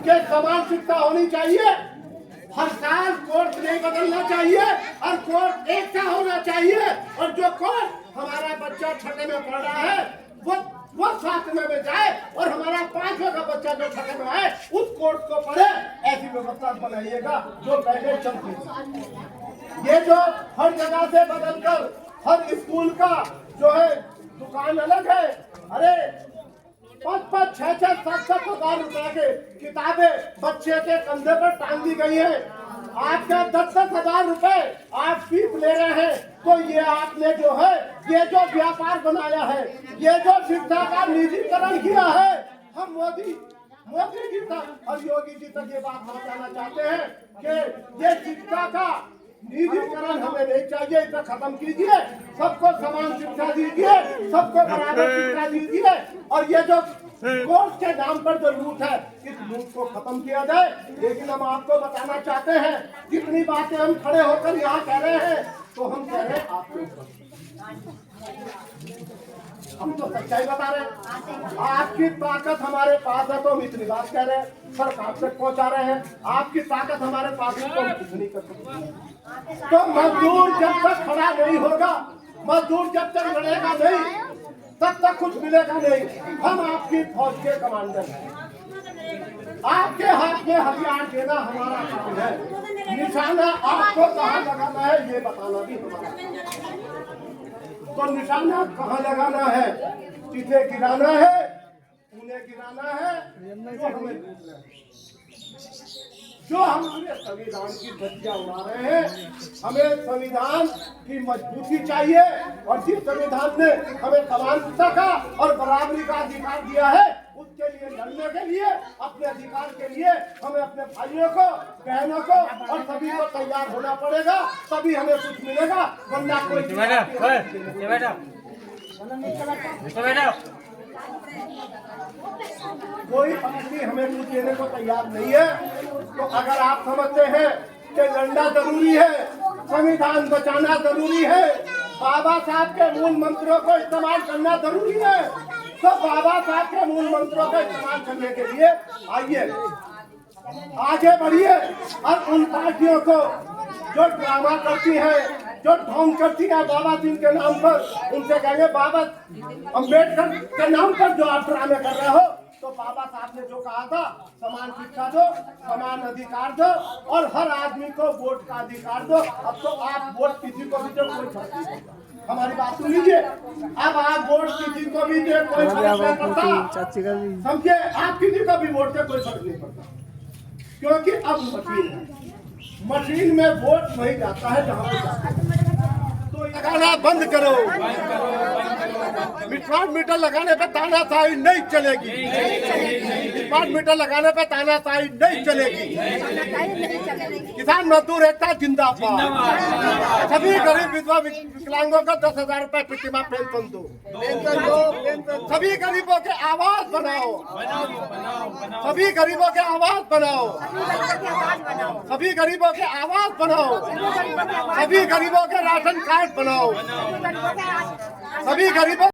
कि समान शिक्षा होनी चाहिए। हर साल कोर्स नहीं बदलना चाहिए और कोर्स एक सा होना चाहिए। और जो कोर्स हमारा बच्चा छठे में पढ़ रहा है वो 7वें में जाए और हमारा 5वें का बच्चा जो छठे में आए उस कोर्स को पढ़े। ऐसी व्यवस्था बनाइएगा जो पहले चलती थी। ये जो हर जगह से बदलकर हर स्कूल का जो है दुकान अलग है। अरे 5-5, 6-6, 7-7 हजार रुपए के किताबें बच्चे के कंधे पर टांग दी गई है। आपका 10-10 हजार रुपए आप फीस ले रहे हैं। तो ये आपने जो है ये जो व्यापार बनाया है, ये जो शिक्षा का निजीकरण किया है, हम मोदी जी तक और योगी जी तक ये बात पहुंचाना चाहते हैं कि ये शिक्षा का निजीकरण हमें नहीं चाहिए। इसे खत्म कीजिए, सबको समान शिक्षा दीजिए, सबको बराबर शिक्षा दीजिए। और ये जो कोर्स के नाम पर जो लूट है, इस लूट को खत्म किया जाए। लेकिन हम आपको बताना चाहते हैं, जितनी बातें हम खड़े होकर यहाँ कह रहे हैं, तो हम कह रहे हैं आपको, हम तो सच्चाई बता रहे हैं। आपकी ताकत हमारे पास है तो हम इतनी बात कह रहे हैं, सरकार तक पहुंचा रहे हैं। आपकी ताकत हमारे पास है तो हम कुछ नहीं कर सकते। तो मजदूर जब तक खड़ा नहीं होगा, मजदूर जब तक लड़ेगा नहीं, तब तक कुछ मिलेगा नहीं। हम आपकी फौज के कमांडर हैं, आपके हाथ में हथियार देना हमारा काम है। निशाना आपको कहाँ लगाना है ये बताना भी हमारा। तो निशाना कहाँ लगाना है, किसे गिराना है, उन्हें गिराना है जो हमारे संविधान की धज्जियां उड़ा रहे हैं। हमें संविधान की मजबूती चाहिए और जिस संविधान ने हमें समानता का और बराबरी का अधिकार दिया है, उसके लिए लड़ने के लिए, अपने अधिकार के लिए हमें अपने भाइयों को, बहनों को और सभी को तैयार होना पड़ेगा। तभी हमें कुछ मिलेगा, वरना कोई पार्टी हमें कुछ देने को तैयार नहीं है। तो अगर आप समझते हैं कि लड़ना जरूरी है, संविधान बचाना जरूरी है, बाबा साहब के मूल मंत्रों को इस्तेमाल करना जरूरी है, तो बाबा साहब के मूल मंत्रों का इस्तेमाल करने के लिए आइए, आगे बढ़िए। और उन पार्टियों को जो ड्रामा करती है, जो ढोंग करती है बाबा सिंह के नाम पर, उनसे कहेंगे बाबा अम्बेडकर के नाम पर जो आप ड्रामे कर रहे हो, तो बाबा साहब ने जो कहा था समान शिक्षा दो, समान अधिकार दो और हर आदमी को वोट का अधिकार दो। अब तो आप वोट किसी को भी दो, कोई फर्क नहीं पड़ता। हमारी बात सुन लीजिए, अब आप वोट किसी को भी दे, कोई फर्क नहीं पड़ता। समझे, आप किसी को भी वोट दे, कोई फर्क नहीं पड़ता, क्योंकि अब मशीन है। मशीन में वोट वही जाता है जहाँ पे जाता है। तो लगाना बंद करो, स्मार्ट मीटर लगाने पे तानाशाही नहीं चलेगी। स्मार्ट मीटर लगाने पे तानाशाही नहीं चलेगी। किसान मजदूर एकता जिंदाबाद। सभी गरीब विधवा विकलांगों को 10,000 रुपए प्रतिमाह पेंशन दो। सभी गरीबों के आवाज बनाओ, सभी गरीबों के आवाज बनाओ, सभी गरीबों के आवाज बनाओ, सभी गरीबों के राशन कार्ड बनाओ, सभी गरीबों